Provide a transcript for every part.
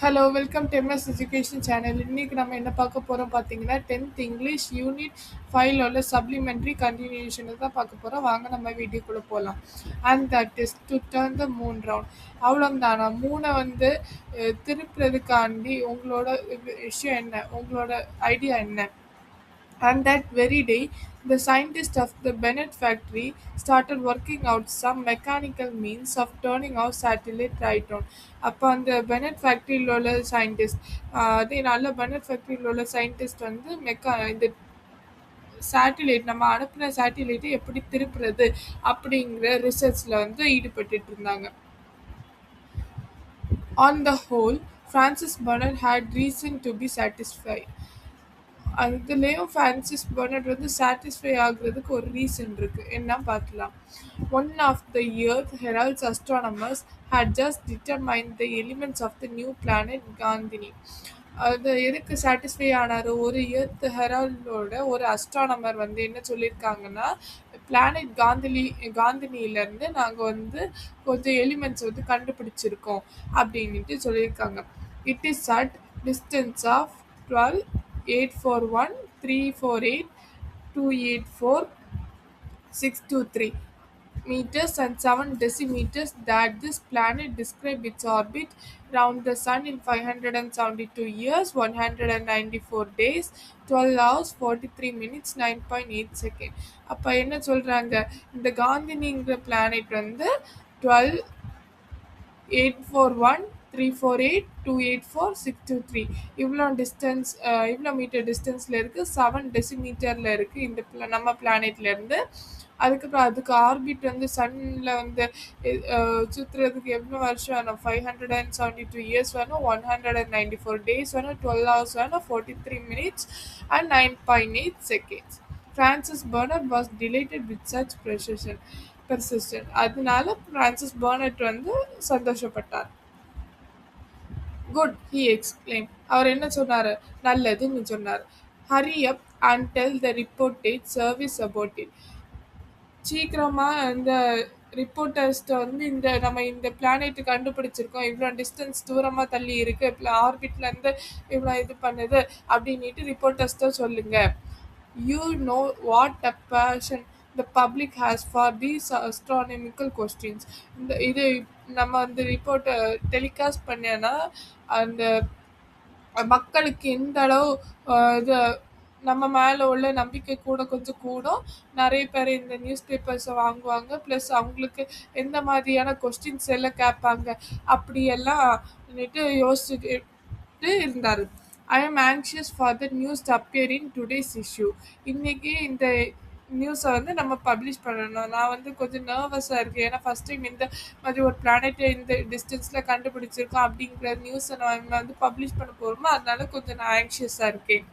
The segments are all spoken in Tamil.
Hello welcome to MS education channel. இன்னைக்கு நம்ம என்ன பார்க்க போகிறோம் பார்த்தீங்கன்னா 10th இங்கிலீஷ் யூனிட் 5 உள்ள சப்ளிமெண்ட்ரி கண்டினியூஷனை தான் பார்க்க போகிறோம். வாங்க நம்ம வீடியோக்குள்ளே போகலாம். And that is to turn the moon round. அவ்வளோதானா மூணை வந்து திருப்புறதுக்காண்டி உங்களோட விஷயம் என்ன, உங்களோட ஐடியா என்ன? And that very day, the scientists of the Bennett factory started working out some mechanical means of turning our satellite right on. அப்போ அந்த பெனட் ஃபேக்ட்ரியில் உள்ள சயின்டிஸ்ட் அதனால பெனட் ஃபேக்ட்ரியில் உள்ள சயின்டிஸ்ட் வந்து இந்த சேட்டிலைட் நம்ம அனுப்பின சேட்டிலைட்டை எப்படி திருப்புறது அப்படிங்கிற ரிசர்ச்சில் வந்து ஈடுபட்டுட்டு இருந்தாங்க. On the whole, Francis Burnett had reason to be satisfied. அதுலேயும் ஃப்ரான்சிஸ் பெர்னட் வந்து சாட்டிஸ்ஃபை ஆகுறதுக்கு ஒரு ரீசன் இருக்குது. என்ன பார்க்கலாம். One of the Earth Herald's astronomers had just determined the elements of the new planet காந்தினி. அது எதுக்கு சாட்டிஸ்ஃபை ஆனார்? ஒரு எர்த் ஹெரால்டோட ஒரு அஸ்ட்ரானமர் வந்து என்ன சொல்லியிருக்காங்கன்னா, பிளானட் காந்தினியிலேருந்து நாங்கள் வந்து கொஞ்சம் எலிமெண்ட்ஸ் வந்து கண்டுபிடிச்சிருக்கோம் அப்படின்ட்டு சொல்லியிருக்காங்க. It is at distance of 12,841,348,4,623 meters and 7 decimeters that this planet described its orbit round the sun in 572 years, 194 days, 12 hours, 43 minutes, 9.8 seconds. அப்போ என்ன சொல்கிறாங்க, இந்த காந்தினிங்கிற பிளானட் வந்து 12,841,348,284,623 இவ்வளோ மீட்டர் டிஸ்டன்ஸில் இருக்குது, 7 டெசிமீட்டரில் இருக்குது இந்த நம்ம பிளானெட்லேருந்து. அதுக்கப்புறம் அதுக்கு ஆர்பிட் வந்து சன்னில் வந்து சுற்றுறதுக்கு எவ்வளோ வருஷம் வேணும்? 572 இயர்ஸ் வேணும், 194 டேஸ் வேணும், 12 ஹவர்ஸ் வேணும், 43 minutes and 9.8 seconds. Francis Burnett was delighted with such precision. அதனால பிரான்சிஸ் பர்னட் வந்து சந்தோஷப்பட்டார். Good, he explain. அவர் என்ன சொன்னார்? நல்லதுன்னு சொன்னார். Hurry up and tell the reported service about it. சீக்கிரமாக இந்த ரிப்போர்ட்டர்ஸ்ட்டை வந்து நம்ம இந்த பிளானெட்டு கண்டுபிடிச்சிருக்கோம், இவ்வளோ டிஸ்டன்ஸ் தூரமாக தள்ளி இருக்குது, ஆர்பிட்லேருந்து இவ்வளோ இது பண்ணுது அப்படின்ட்டு ரிப்போர்ட்டர்ஸ்ட்டை சொல்லுங்கள். You know what a passion the public has for these astronomical questions. இது நம்ம அந்த ரிப்போர்ட்டை டெலிகாஸ்ட் பண்ணேன்னா அந்த மக்களுக்கு எந்த அளவு இது நம்ம மேலே உள்ள நம்பிக்கை கொஞ்சம் கூடும். நிறைய பேர் இந்த நியூஸ் பேப்பர்ஸை வாங்குவாங்க. ப்ளஸ் அவங்களுக்கு எந்த மாதிரியான கொஸ்டின்ஸ் எல்லாம் கேட்பாங்க அப்படியெல்லாம் யோசிச்சுட்டு இருந்தார். ஐ ஆம் anxious for the news to appear in today's issue. இன்றைக்கி இந்த நியூஸை வந்து நம்ம பப்ளிஷ் பண்ணணும். நான் வந்து கொஞ்சம் நர்வஸாக இருக்கேன். ஏன்னா ஃபஸ்ட் டைம் இந்த மாதிரி ஒரு பிளானெட்டை இந்த டிஸ்டன்ஸில் கண்டுபிடிச்சிருக்கோம் அப்படிங்கிற நியூஸை நம்ம வந்து பப்ளிஷ் பண்ண போகிறோமோ, அதனால கொஞ்சம் நான் ஆங்ஷியஸாக இருக்கேன்.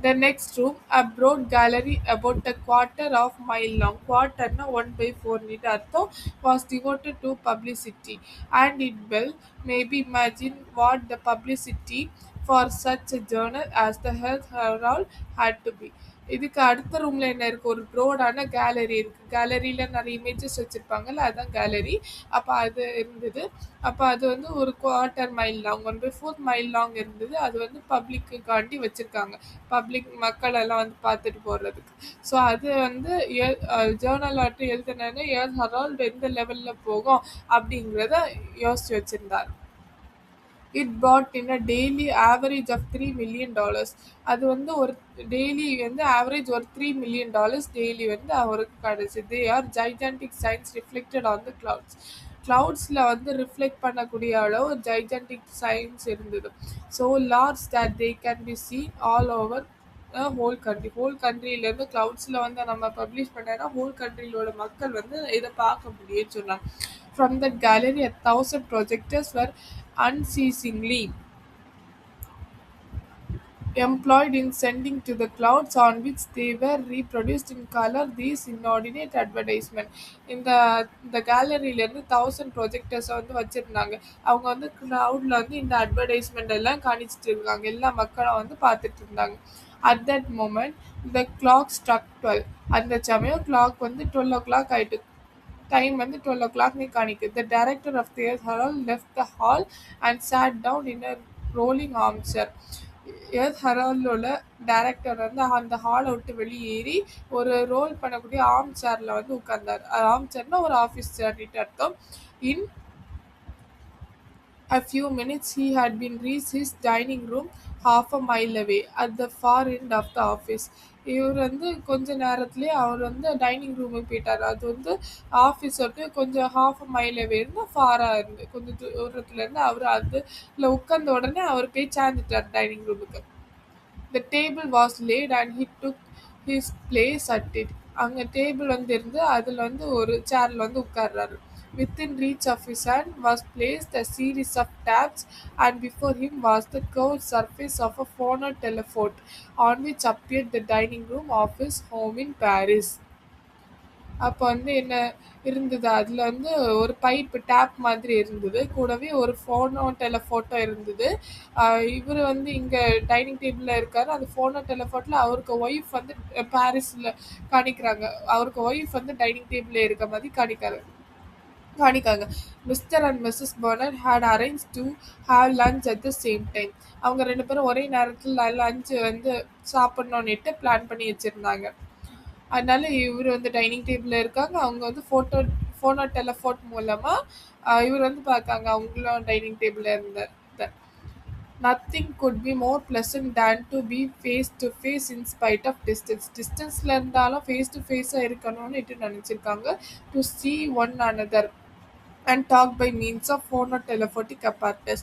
The next room, a broad gallery about a quarter of mile long, quarter na 1/4 meter அர்த்தம், was devoted to publicity, and it well may be imagine what the publicity for such a journal as the Health Herald had to be. இதுக்கு அடுத்த ரூமில் என்ன இருக்குது? ஒரு ப்ரோடான கேலரி இருக்குது. கேலரியில் நிறைய இமேஜஸ் வச்சுருப்பாங்கல்ல, அதுதான் கேலரி. அப்போ அது இருந்தது. அப்போ அது வந்து ஒரு quarter mile long, 1/4 mile long இருந்தது. அது வந்து பப்ளிக்குக்காண்டி வச்சுருக்காங்க, பப்ளிக் மக்கள் எல்லாம் வந்து பார்த்துட்டு போடுறதுக்கு. ஸோ அது வந்து ஜேர்னல் ஆட்டு எழுதுனேன்னு ஹெரால்டு எந்த லெவலில் போகும் அப்படிங்கிறத யோசித்து வச்சுருந்தார். It brought in a daily average of $3 million. அது வந்து ஒரு டெய்லி வந்து ஆவரேஜ் ஒரு $3 million டெய்லி வந்து அவருக்கு கிடச்சி. They are gigantic signs reflected on the clouds. கிளவுட்ஸில் வந்து ரிஃப்ளெக்ட் பண்ணக்கூடிய அளவு ஜைஜான்டிக் சைன்ஸ் இருந்தது. So large that they can be seen all over whole கண்ட்ரியிலேருந்து கிளவுட்ஸில் வந்து நம்ம பப்ளிஷ் பண்ணேன்னா ஹோல் கண்ட்ரியிலோட மக்கள் வந்து இதை பார்க்க முடியும்னு சொன்னாங்க. From that gallery 1,000 projectors were unceasingly employed in sending to the clouds, on which they were reproduced in color these inordinate advertisement. இந்த கேலரியிலேருந்து 1000 ப்ரொஜெக்டர்ஸை வந்து வச்சுருந்தாங்க. அவங்க வந்து க்ளவுடில் வந்து இந்த அட்வர்டைஸ்மெண்ட் எல்லாம் காணிச்சிட்டு இருக்காங்க. எல்லா மக்களும் வந்து பார்த்துட்டு இருந்தாங்க. At that moment the clock struck 12. அந்த சமயம் கிளாக் வந்து 12 o'clock ஆகிட்டு. டைம் வந்து 12 o'clock காணிக்கு. The director of the Earth Herald left the hall and sat down in a rolling armchair. Earth ஹெரால்டோட டைரக்டர் வந்து அந்த ஹாலை விட்டு வெளியேறி ஒரு ரோல் பண்ணக்கூடிய ஆர்ம் சேர்ல வந்து உட்கார்ந்தார். ஆர்ம் சேர்னா ஒரு ஆஃபீஸ் சேர்னிட்டு அர்த்தம். இன் a few minutes he had been reached his dining room half a mile away at the far end of the office. இவர் வந்து கொஞ்ச நேரத்திலேயே அவர் வந்து டைனிங் ரூமுக்கு போயிட்டார். அது வந்து ஆஃபீஸ் வந்து கொஞ்சம் ஹாஃப் அ மைல் அவே இருந்து ஃபாராக இருந்து கொஞ்சம் தூரத்துல இருந்து அவர் அதுல உட்கார்ந்த உடனே அவர் போய் சேர்ந்துட்டார் டைனிங் ரூமுக்கு. The table was laid and he took his place at it. அங்க டேபிள் வந்து இருந்து அதுல வந்து ஒரு சேர்ல வந்து உட்கார்றாரு. Within reach of his hand was placed a series of tabs and before him was the curved surface of a phono-telephone on which appeared the dining room of his home in Paris. அப்போ வந்து என்ன இருந்தது, அதில் வந்து ஒரு பைப்பு டேப் மாதிரி இருந்தது. கூடவே ஒரு டெலஃபோட்டோ இருந்தது. இவர் வந்து இங்கே டைனிங் டேபிளில் இருக்காரு. அந்த டெலஃபோட்டில் அவருக்கு ஒய்ஃப் வந்து பாரிஸில் காணிக்கிறாங்க. அவருக்கு ஒய்ஃப் வந்து டைனிங் டேபிளில் இருக்க மாதிரி காணிக்காங்க. Mr and Mrs Bennett had arrange to have lunch at the same time. அவங்க 2 பேரும் ஒரே நேரத்தில் லஞ்சு வந்து சாப்பிட்ணுன்னுட்டு பிளான் பண்ணி வச்சுருந்தாங்க. அதனால இவர் வந்து டைனிங் டேபிளில் இருக்காங்க. அவங்க வந்து டெலஃபோன் மூலமாக இவர் வந்து பார்க்காங்க அவங்களும் டைனிங் டேபிளில் இருந்த. Nothing could be more pleasant than to be face to face in spite of distance. டிஸ்டன்ஸில் இருந்தாலும் ஃபேஸ் டு ஃபேஸாக இருக்கணும்னு நினச்சிருக்காங்க. To see one another and talk by means of telephotic apparatus.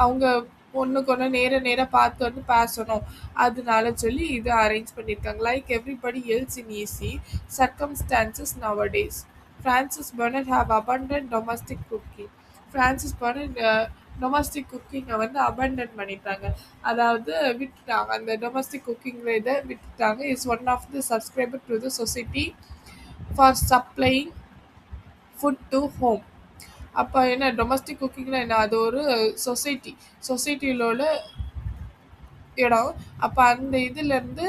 அவங்க ஒன்றுக்கு ஒன்று நேராக பார்த்து வந்து பேசணும், அதனால சொல்லி இது அரேஞ்ச் பண்ணியிருக்காங்க. Like everybody else in easy circumstances nowadays Francis Bennett have abandoned domestic cooking. Francis Bennett domestic குக்கிங்கை வந்து அபண்டன்ட் பண்ணிட்டாங்க, அதாவது விட்டுட்டாங்க. அந்த டொமஸ்டிக் குக்கிங்கிற இதை விட்டுட்டாங்க. Is one of the subscriber to the society for supplying food to home. அப்போ என்ன டொமஸ்டிக் குக்கிங்னா என்ன, அது ஒரு சொசைட்டியில் உள்ள இடம். அப்போ அந்த இதுலேருந்து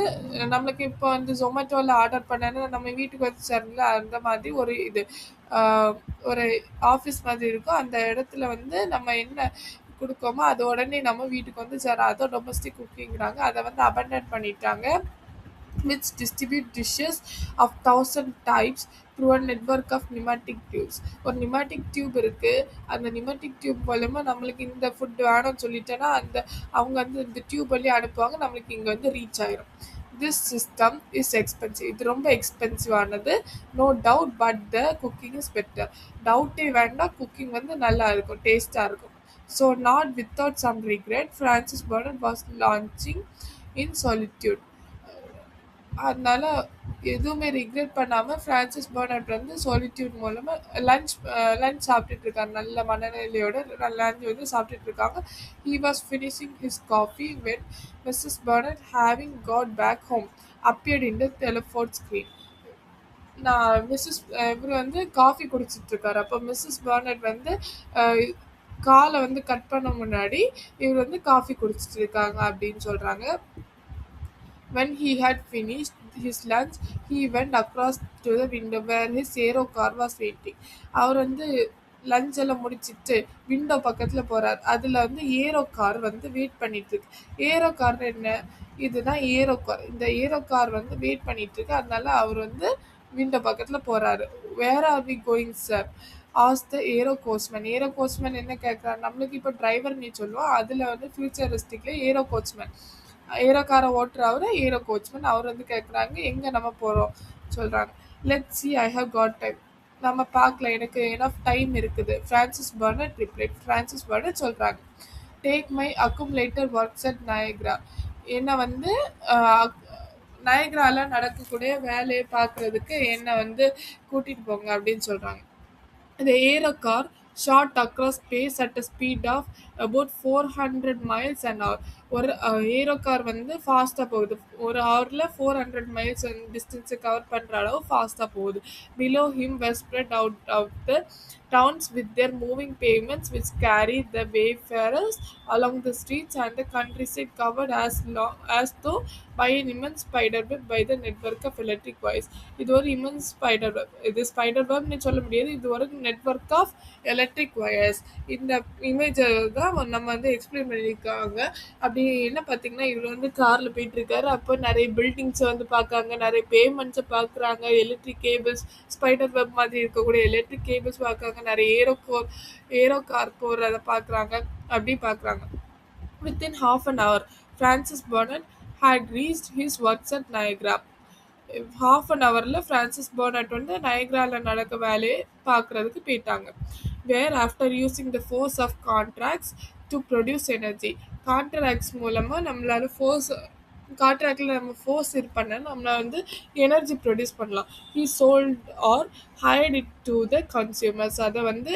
நம்மளுக்கு இப்போ வந்து ஜொமேட்டோவில் ஆர்டர் பண்ணேன்னா நம்ம வீட்டுக்கு வந்து சேரல, அந்த மாதிரி ஒரு இது ஒரு ஆஃபீஸ் மாதிரி இருக்கும். அந்த இடத்துல வந்து நம்ம என்ன கொடுக்கோமோ அது உடனே நம்ம வீட்டுக்கு வந்து சேர, அதோ டொமஸ்டிக் குக்கிங்கிறாங்க. அதை வந்து அபண்டன்ட் பண்ணிட்டாங்க. which distribute dishes of 1000 types through a network of pneumatic tubes. ஒரு pneumatic tube இருக்கு. அந்த pneumatic tube மூலமா நம்மளுக்கு இந்த ஃபுட் வேணும்னு சொல்லிட்டேன்னா அவங்க வந்து இந்த டியூப் வழி அனுப்புவாங்க, நம்மளுக்கு இங்கே வந்து ரீச் ஆயிரும். This system is expensive. இது ரொம்ப எக்ஸ்பென்சிவ் ஆனது. No doubt, but the cooking is better. டவுட்டே வேண்டாம், குக்கிங் வந்து நல்லா இருக்கும், டேஸ்டாக இருக்கும். So not without some regret Francis Burnett was lunching in solitude. அதனால எதுவுமே ரிக்ரெட் பண்ணாமல் ஃப்ரான்சிஸ் பர்னட் வந்து சாலிட்யூட் மூலமாக லஞ்ச் சாப்பிட்டுட்டு இருக்காங்க. நல்ல மனநிலையோட லஞ்ச் வந்து சாப்பிட்டுட்டு இருக்காங்க. He was finishing his coffee when Mrs Burnett having got back home appeared in the telephone screen. இவர் வந்து காஃபி குடிச்சிட்டு இருக்காரு. அப்போ மிஸ்ஸஸ் பர்னட் வந்து காலை வந்து கட் பண்ண முன்னாடி இவர் வந்து காஃபி குடிச்சிட்டு இருக்காங்க அப்படின்னு சொல்கிறாங்க. When he had finished his lunch, he went across to the window where his aero car was waiting. அவர் வந்து லஞ்ச் எல்லாம் முடிச்சிட்டு விண்டோ பக்கத்தில் போகிறார். அதில் வந்து ஏரோ கார் வந்து வெயிட் பண்ணிட்டு இருக்கு. ஏரோ கார் என்ன, இதுதான் ஏரோ கார். இந்த ஏரோ கார் வந்து வெயிட் பண்ணிட்டு இருக்கு. அதனால அவர் வந்து விண்டோ பக்கத்தில் போகிறாரு. Where are we going sir as the aero coachman. Aero coachman என்ன கேட்குறாரு, நம்மளுக்கு இப்போ டிரைவர் நீ சொல்லுவோம், அதில் வந்து ஃபியூச்சரிஸ்டிக்கில் ஏரோ கோச்மேன், ஏரோ காரை ஓட்டுறவர் ஏரோ கோச்மேன். அவர் வந்து கேட்குறாங்க எங்கே நம்ம போகிறோம் சொல்கிறாங்க. Let see I have got time. நம்ம பார்க்கல, எனக்கு எனஃப் டைம் இருக்குது. Francis Bennett replied. Francis Bennett சொல்கிறாங்க, take my accumulator works at Niagara. என்னை வந்து நயக்ராவில் நடக்கக்கூடிய வேலையை பார்க்குறதுக்கு என்னை வந்து கூட்டிகிட்டு போங்க அப்படின்னு சொல்கிறாங்க. The aero car shot across space at a speed of about 400 miles an hour. ஒரு ஏரோ கார் வந்து ஃபாஸ்ட்டாக போகுது. ஒரு ஹவரில் 400 மைல்ஸ் டிஸ்டன்ஸை கவர் பண்ணுற அளவு ஃபாஸ்ட்டாக போகுது. Below him were spread out of the towns with their moving pavements which carry the wayfarers along the streets and the countryside covered as though by an immense spider web by the network of electric wires. இது ஒரு immense spider web. இது spider webனு சொல்ல முடியாது. இது ஒரு network of electric wires. இந்த இமேஜை தான் நம்ம வந்து எக்ஸ்பிளைன் பண்ணியிருக்காங்க. அப்படி என்ன பார்த்தீங்கன்னா இவர் வந்து காரில் போயிட்டு இருக்காரு. அப்போ நிறைய பில்டிங்ஸை வந்து பார்க்காங்க, நிறைய பேமெண்ட்ஸை பார்க்குறாங்க, எலக்ட்ரிக் கேபிள்ஸ், ஸ்பைடர் வெப் மாதிரி இருக்கக்கூடிய எலக்ட்ரிக் கேபிள்ஸ் பார்க்குறாங்க, நிறைய ஏரோ கார் போகிறத பார்க்குறாங்க. அப்படி பார்க்குறாங்க. Within half an hour, Francis Burnett had reached his works at Niagara. Half an ஹவரில் ஃப்ரான்சிஸ் பர்னட் வந்து நயக்ராவில் நடக்க வேலையை பார்க்குறதுக்கு போயிட்டாங்க. Where after using the force of contracts to produce energy. Contracts மூலமாக நம்மளால கான்ட்ராக்டில் நம்ம ஃபோர்ஸ் இது பண்ண நம்மளை வந்து எனர்ஜி ப்ரொடியூஸ் பண்ணலாம். He sold or hired it to the consumers. அதை வந்து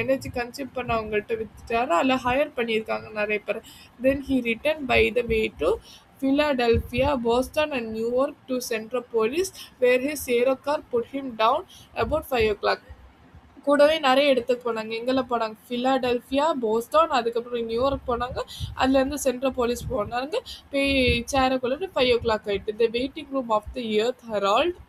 எனர்ஜி கன்சியூம் பண்ணவங்கள்ட்ட விற்றுட்டாரு. அதில் ஹையர் பண்ணியிருக்காங்க நிறைய பேர். Then he returned by the way to Philadelphia, Boston and New York to Centropolis where his aero car put him down about 5 o'clock. கூடவே நிறைய இடத்துக்கு போனாங்க. எங்கெல்லாம் போனாங்க? ஃபிலாடெல்ஃபியா, போஸ்டன், அதுக்கப்புறம் நியூயார்க் போனாங்க. அதுலேருந்து சென்ட்ரோபோலிஸ் போனாங்க. போய் சேரக்குள்ள 5 o'clock ஆகிட்டு. The waiting room of the Earth Herald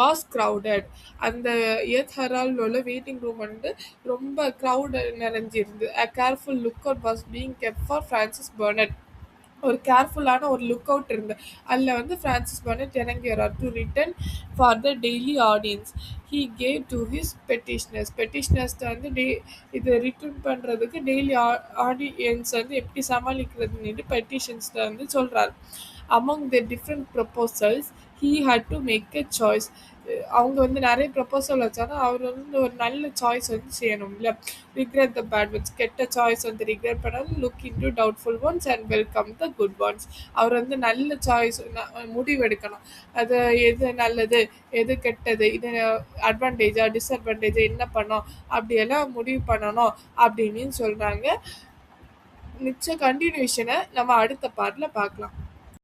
was crowded. அந்த எர்த் ஹெரால்ட் உள்ள வெயிட்டிங் ரூம் வந்து ரொம்ப க்ரௌட் நிறைஞ்சிருந்து. A careful look out was being kept for Francis Bennett. ஒரு கேர்ஃபுல்லான ஒரு லுக் அவுட் இருந்து அதில் வந்து ஃப்ரான்சிஸ் பர்னட் இறங்கிறார். To return for the daily audience he gave to his பெட்டிஷனர்ஸ்ட்டு வந்து இது ரிட்டர்ன் பண்ணுறதுக்கு டெய்லி ஆடியன்ஸ் வந்து எப்படி சமாளிக்கிறதுன்னு பெட்டிஷன்ஸ்ட்டு வந்து சொல்கிறார். அமong the different proposals he had to make a choice. அவங்க வந்து நிறைய ப்ரப்போசல் வச்சாங்க. அவர் வந்து ஒரு நல்ல சாய்ஸ் வந்து செய்யணும் இல்லை. ரிக்ரெட் த பேட் ஒன்ஸ், கெட்ட சாய்ஸ் வந்து ரிக்ரெட் பண்ணாலும் look in to doubtful ones and welcome the good ones. அவர் வந்து நல்ல சாய்ஸ் முடிவெடுக்கணும். அது எது நல்லது எது கெட்டது, இது அட்வான்டேஜா டிஸ்அட்வான்டேஜா என்ன பண்ணோம் அப்படியெல்லாம் முடிவு பண்ணணும் அப்படின்னு சொல்கிறாங்க. மிச்ச கண்டினியூஷனை நம்ம அடுத்த பார்ட்டில் பார்க்கலாம்.